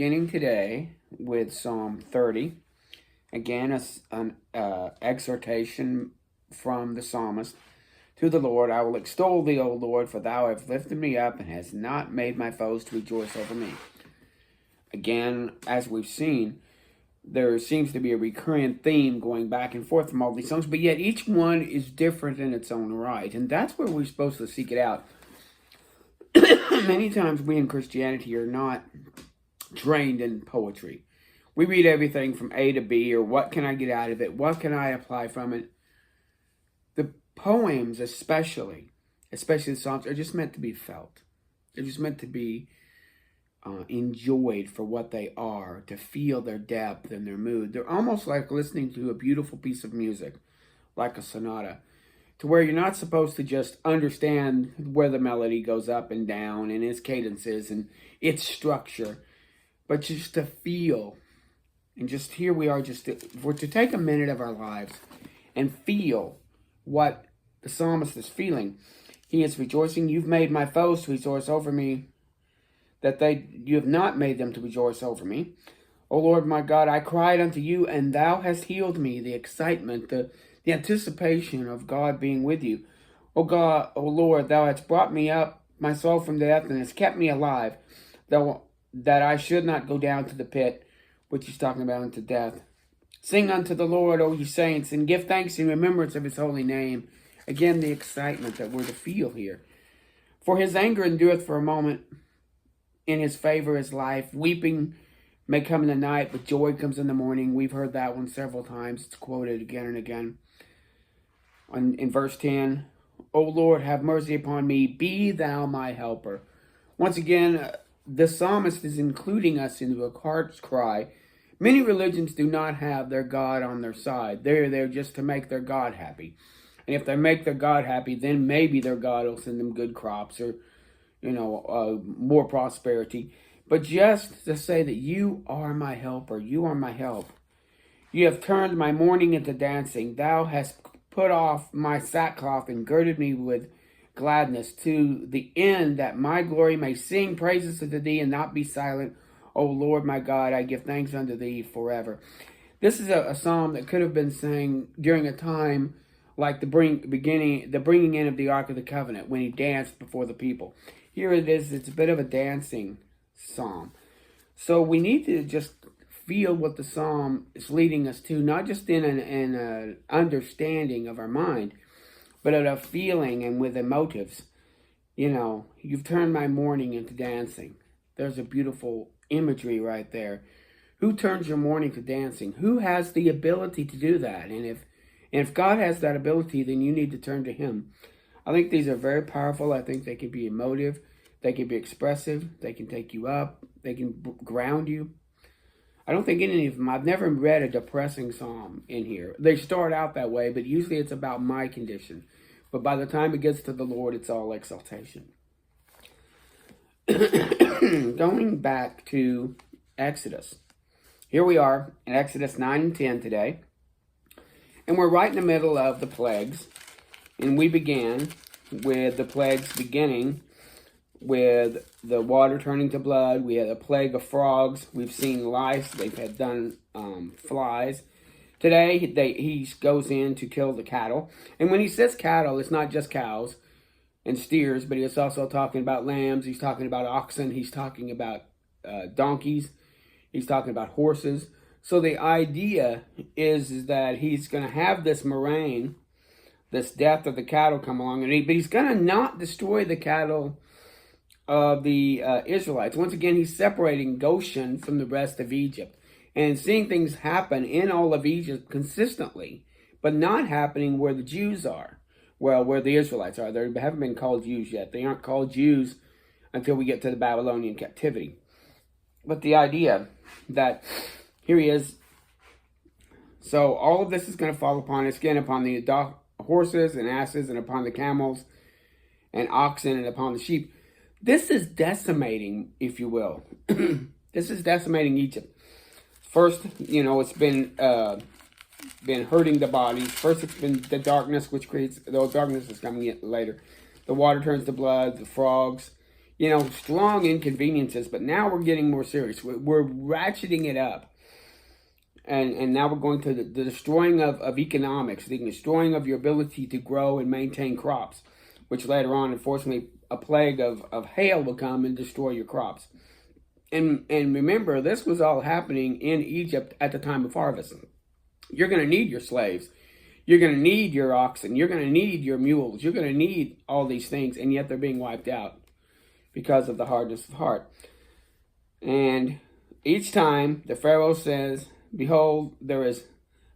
Beginning today with Psalm 30. Again, an exhortation from the psalmist to the Lord. I will extol thee, O Lord, for thou hast lifted me up and hast not made my foes to rejoice over me. Again, as we've seen, there seems to be a recurring theme going back and forth from all these songs, but yet each one is different in its own right. And that's where we're supposed to seek it out. Many times we in Christianity are not trained in poetry. We read everything from A to B, or what can I get out of it? What can I apply from it? The poems, especially the Psalms, are just meant to be felt. They're just meant to be enjoyed for what they are, to feel their depth and their mood. They're almost like listening to a beautiful piece of music, like a sonata, to where you're not supposed to just understand where the melody goes up and down and its cadences and its structure, but just to feel. And just here we are, we're to take a minute of our lives and feel what the psalmist is feeling. He is rejoicing, you've made my foes to rejoice over me, you have not made them to rejoice over me. O Lord my God, I cried unto you, and thou hast healed me. The excitement, the anticipation of God being with you. O God, O Lord, thou hast brought me up, my soul from death, and hast kept me alive, that I should not go down to the pit, which he's talking about unto death. Sing unto the Lord, O ye saints, and give thanks in remembrance of his holy name. Again, the excitement that we're to feel here. For his anger endureth for a moment, in his favor is life. Weeping may come in the night, but joy comes in the morning. We've heard that one several times. It's quoted again and again. In verse 10, O Lord, have mercy upon me. Be thou my helper. Once again, the psalmist is including us into a heart's cry. Many religions do not have their God on their side. They're there just to make their God happy. And if they make their God happy, then maybe their God will send them good crops or, more prosperity. But just to say that you are my helper, you are my help. You have turned my mourning into dancing. Thou hast put off my sackcloth and girded me with gladness, to the end that my glory may sing praises unto thee and not be silent. O Lord my God, I give thanks unto thee forever. This is a psalm that could have been sang during a time like the bringing in of the Ark of the Covenant, when he danced before the people. Here it is, it's a bit of a dancing psalm. So we need to just feel what the psalm is leading us to, not just in an understanding of our mind, but at a feeling and with emotives. You've turned my mourning into dancing. There's a beautiful imagery right there. Who turns your mourning to dancing? Who has the ability to do that? And if God has that ability, then you need to turn to him. I think these are very powerful. I think they can be emotive. They can be expressive. They can take you up. They can ground you. I don't think any of them, I've never read a depressing psalm in here. They start out that way, but usually it's about my condition. But by the time it gets to the Lord, it's all exaltation. Going back to Exodus. Here we are in Exodus 9 and 10 today. And we're right in the middle of the plagues. And we began with the plagues beginning with the water turning to blood. We had a plague of frogs. We've seen lice. They've had done flies. Today, he goes in to kill the cattle. And when he says cattle, it's not just cows and steers, but he's also talking about lambs. He's talking about oxen. He's talking about donkeys. He's talking about horses. So the idea is that he's going to have this murrain, this death of the cattle come along, but he's going to not destroy the cattle of the Israelites. Once again, he's separating Goshen from the rest of Egypt and seeing things happen in all of Egypt consistently, but not happening where the Jews are. Well, where the Israelites are. They haven't been called Jews yet. They aren't called Jews until we get to the Babylonian captivity. But the idea that here he is. So all of this is going to fall upon his skin, upon the horses and asses, and upon the camels and oxen, and upon the sheep. This is decimating, if you will. This is decimating Egypt. First, it's been hurting the bodies. First, it's been the darkness, which creates, the darkness is coming in later. The water turns to blood, the frogs. strong inconveniences, but now we're getting more serious. We're ratcheting it up. And now we're going to the destroying of economics, the destroying of your ability to grow and maintain crops, which later on, unfortunately, a plague of hail will come and destroy your crops. And remember, this was all happening in Egypt at the time of harvest. You're going to need your slaves. You're going to need your oxen. You're going to need your mules. You're going to need all these things, and yet they're being wiped out because of the hardness of heart. And each time the Pharaoh says, behold, there is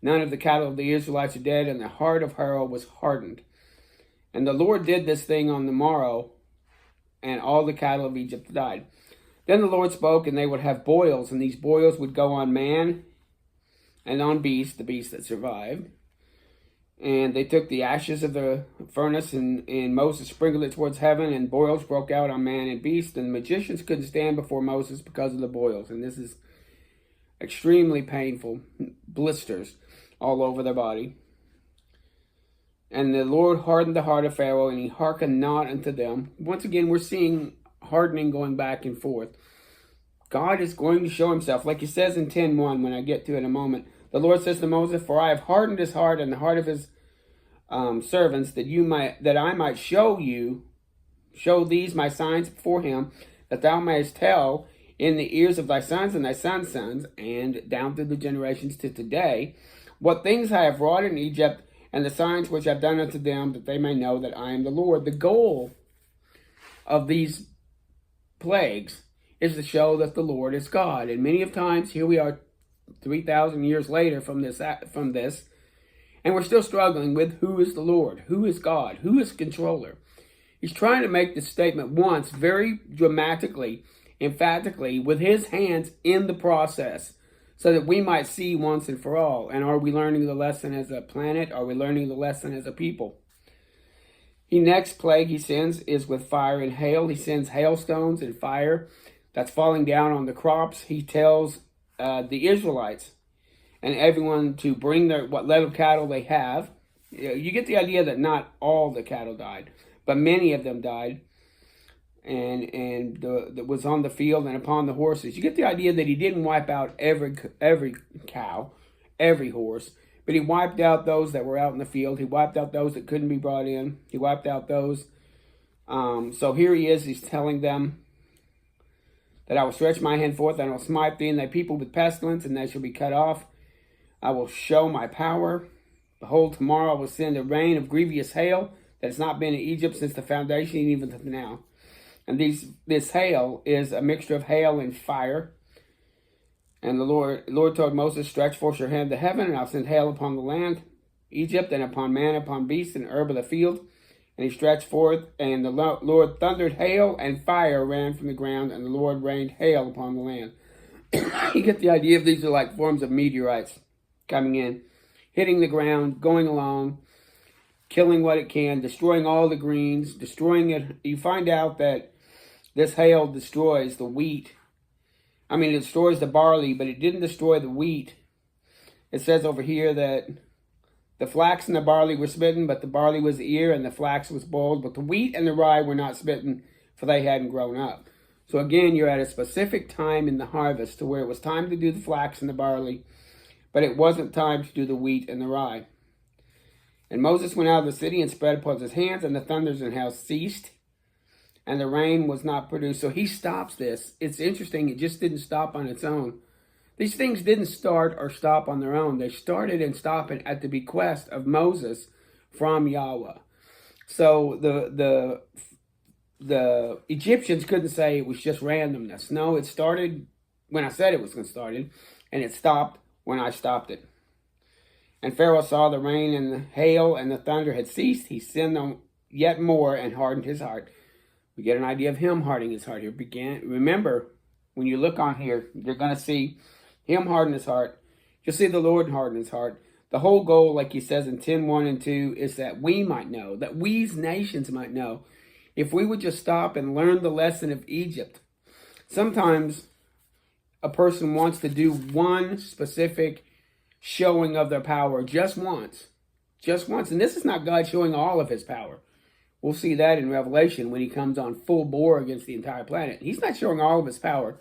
none of the cattle of the Israelites are dead, and the heart of Pharaoh was hardened. And the Lord did this thing on the morrow, and all the cattle of Egypt died. Then the Lord spoke, and they would have boils, and these boils would go on man and on beast, the beast that survived. And they took the ashes of the furnace, and Moses sprinkled it towards heaven, and boils broke out on man and beast, and the magicians couldn't stand before Moses because of the boils. And this is extremely painful, blisters all over their body. And the Lord hardened the heart of Pharaoh, and he hearkened not unto them. Once again, we're seeing hardening going back and forth. God is going to show himself, like he says in 10:1, when I get to it in a moment. The Lord says to Moses, for I have hardened his heart and the heart of his servants, that I might show these my signs before him, that thou mayest tell in the ears of thy sons and thy sons' sons, and down through the generations to today, what things I have wrought in Egypt, and the signs which I have done unto them, that they may know that I am the Lord. The goal of these plagues is to show that the Lord is God. And many of times, here we are 3,000 years later from this, and we're still struggling with who is the Lord, who is God, who is controller. He's trying to make this statement once, very dramatically, emphatically, with his hands in the process, so that we might see once and for all. And are we learning the lesson as a planet? Are we learning the lesson as a people? The next plague he sends is with fire and hail. He sends hailstones and fire that's falling down on the crops. He tells the Israelites and everyone to bring what little cattle they have. You get the idea that not all the cattle died, but many of them died, and that was on the field and upon the horses. You get the idea that he didn't wipe out every cow, every horse, but he wiped out those that were out in the field. He wiped out those that couldn't be brought in. He wiped out those. So here he is. He's telling them that I will stretch my hand forth, and I will smite thee and thy people with pestilence, and they shall be cut off. I will show my power. Behold, tomorrow I will send a rain of grievous hail that has not been in Egypt since the foundation, even to now. And this hail is a mixture of hail and fire. And the Lord told Moses, stretch forth your hand to heaven, and I'll send hail upon the land, Egypt, and upon man, upon beast, and herb of the field. And he stretched forth, and the Lord thundered, hail and fire ran from the ground, and the Lord rained hail upon the land. You get the idea of these are like forms of meteorites coming in, hitting the ground, going along, killing what it can, destroying all the greens, destroying it. You find out that this hail destroys the wheat. I mean, it destroys the barley, but it didn't destroy the wheat. It says over here that the flax and the barley were smitten, but the barley was the ear, and the flax was boiled. But the wheat and the rye were not smitten, for they hadn't grown up. So again, you're at a specific time in the harvest to where it was time to do the flax and the barley, but it wasn't time to do the wheat and the rye. And Moses went out of the city and spread upon his hands, and the thunders and hail ceased, and the rain was not produced. So he stops this. It's interesting. It just didn't stop on its own. These things didn't start or stop on their own. They started and stopped at the bequest of Moses from Yahweh. So the Egyptians couldn't say it was just randomness. No, it started when I said it was going to start, and it stopped when I stopped it. And Pharaoh saw the rain and the hail and the thunder had ceased. He sinned them yet more and hardened his heart. We get an idea of him hardening his heart here. Remember, when you look on here, you're going to see him harden his heart. You'll see the Lord harden his heart. The whole goal, like he says in 10:1 and 2, is that we might know, that we as nations might know. If we would just stop and learn the lesson of Egypt. Sometimes a person wants to do one specific showing of their power just once. Just once. And this is not God showing all of his power. We'll see that in Revelation when he comes on full bore against the entire planet. He's not showing all of his power.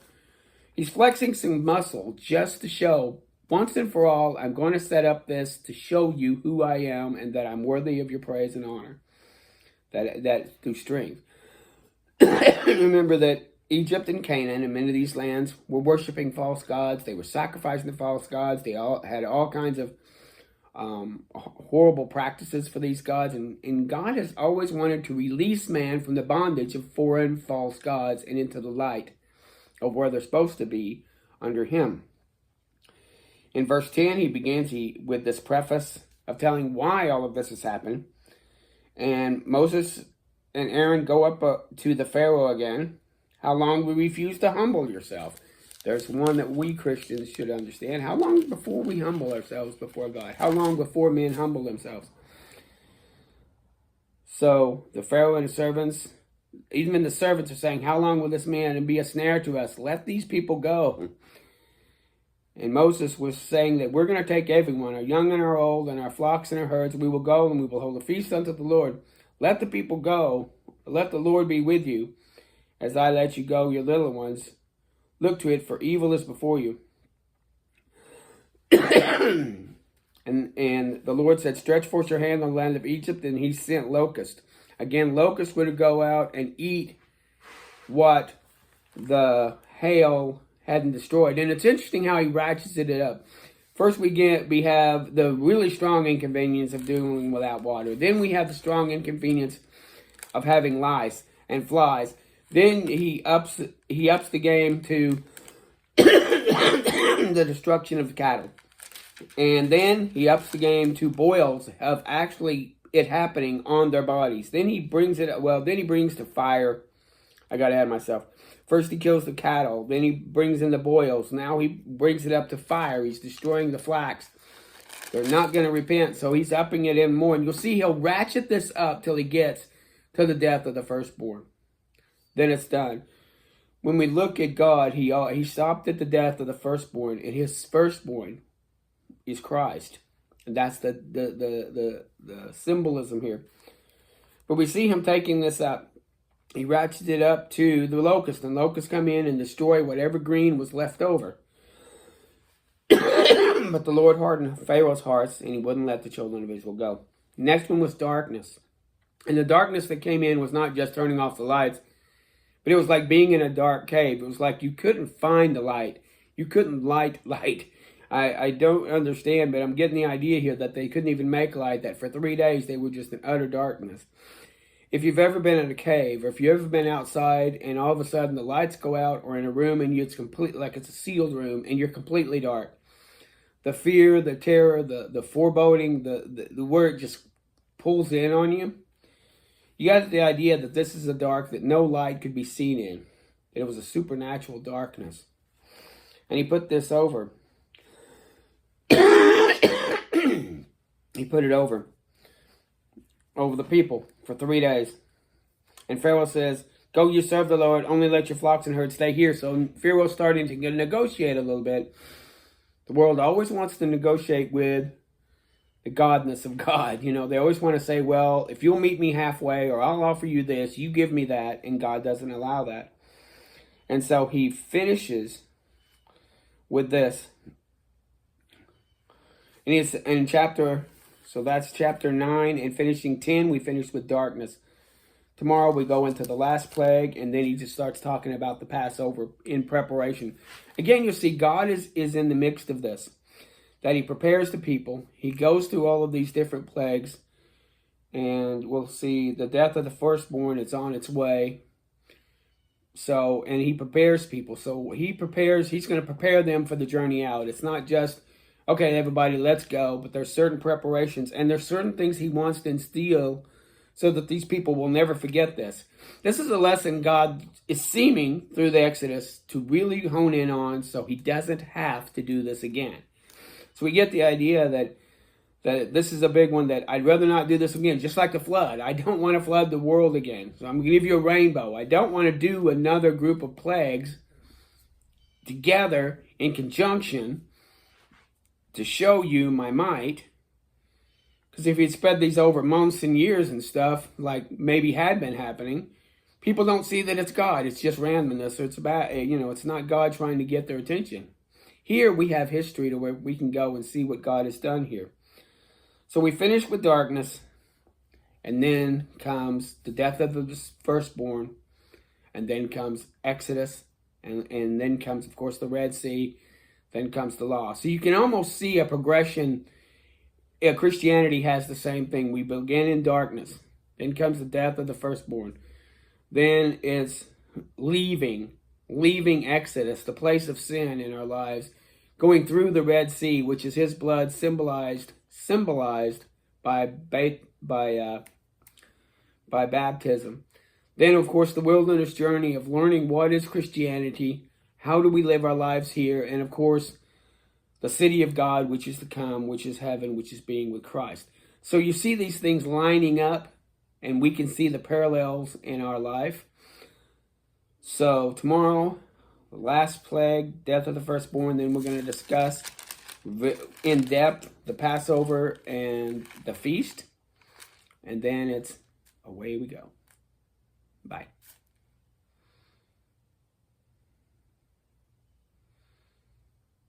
He's flexing some muscle just to show, once and for all, I'm going to set up this to show you who I am and that I'm worthy of your praise and honor. That through strength. Remember that Egypt and Canaan and many of these lands were worshiping false gods. They were sacrificing the false gods. They all had all kinds of horrible practices for these gods. And God has always wanted to release man from the bondage of foreign false gods and into the light of where they're supposed to be under him. In verse 10, he begins with this preface of telling why all of this has happened. And Moses and Aaron go up to the Pharaoh again. How long will you refuse to humble yourself? There's one that we Christians should understand. How long before we humble ourselves before God? How long before men humble themselves? So the Pharaoh and the servants, even the servants are saying, how long will this man be a snare to us? Let these people go. And Moses was saying that we're going to take everyone, our young and our old, and our flocks and our herds. We will go and we will hold a feast unto the Lord. Let the people go. Let the Lord be with you. As I let you go, your little ones, look to it, for evil is before you. and the Lord said, stretch forth your hand on the land of Egypt, and he sent locusts. Again, locusts would go out and eat what the hail hadn't destroyed. And it's interesting how he ratchets it up. First we have the really strong inconvenience of doing without water. Then we have the strong inconvenience of having lice and flies. Then he ups the game to the destruction of the cattle. And then he ups the game to boils of actually it happening on their bodies. Then he brings to fire. I got ahead of myself. First he kills the cattle. Then he brings in the boils. Now he brings it up to fire. He's destroying the flax. They're not going to repent, so he's upping it in more. And you'll see he'll ratchet this up till he gets to the death of the firstborn. Then it's done. When we look at God, he stopped at the death of the firstborn, and his firstborn is Christ. And that's the symbolism here. But we see him taking this up. He ratchets it up to the locust, and locusts come in and destroy whatever green was left over. But the Lord hardened Pharaoh's hearts, and he wouldn't let the children of Israel go. Next one was darkness. And the darkness that came in was not just turning off the lights, but it was like being in a dark cave. It was like you couldn't find the light. You couldn't light light. I don't understand, but I'm getting the idea here that they couldn't even make light, that for 3 days they were just in utter darkness. If you've ever been in a cave, or if you've ever been outside and all of a sudden the lights go out, or in a room and it's completely like it's a sealed room and you're completely dark, the fear, the terror, the foreboding, the word just pulls in on you. You got the idea that this is a dark that no light could be seen in. It was a supernatural darkness. And he put this over. He put it over the people for 3 days. And Pharaoh says, go you serve the Lord, only let your flocks and herds stay here. So Pharaoh's starting to negotiate a little bit. The world always wants to negotiate with the godness of God. You know, they always want to say, well, if you'll meet me halfway, or I'll offer you this, you give me that, and God doesn't allow that. And so he finishes with this. And it's in so that's chapter 9, and finishing 10, we finish with darkness. Tomorrow we go into the last plague, and then he just starts talking about the Passover in preparation. Again, you'll see God is in the midst of this. That he prepares the people. He goes through all of these different plagues. And we'll see the death of the firstborn. It's on its way. So, and he prepares people. So he's going to prepare them for the journey out. It's not just, okay, everybody, let's go. But there's certain preparations. And there's certain things he wants to instill so that these people will never forget this. This is a lesson God is seeming through the Exodus to really hone in on, so he doesn't have to do this again. So we get the idea that this is a big one, that I'd rather not do this again. Just like the flood. I don't want to flood the world again. So I'm going to give you a rainbow. I don't want to do another group of plagues together in conjunction to show you my might. Because if you'd spread these over months and years and stuff, like maybe had been happening, people don't see that it's God. It's just randomness. Or it's about, it's not God trying to get their attention. Here we have history to where we can go and see what God has done here. So we finish with darkness, and then comes the death of the firstborn, and then comes Exodus, and then comes, of course, the Red Sea, then comes the law. So you can almost see a progression. Christianity has the same thing. We begin in darkness, then comes the death of the firstborn. Then it's leaving Exodus, the place of sin in our lives, going through the Red Sea, which is his blood symbolized by baptism. Then, of course, the wilderness journey of learning what is Christianity, how do we live our lives here, and, of course, the city of God, which is to come, which is heaven, which is being with Christ. So you see these things lining up, and we can see the parallels in our life. So tomorrow, the last plague, death of the firstborn, then we're going to discuss in depth the Passover and the feast. And then it's away we go. Bye.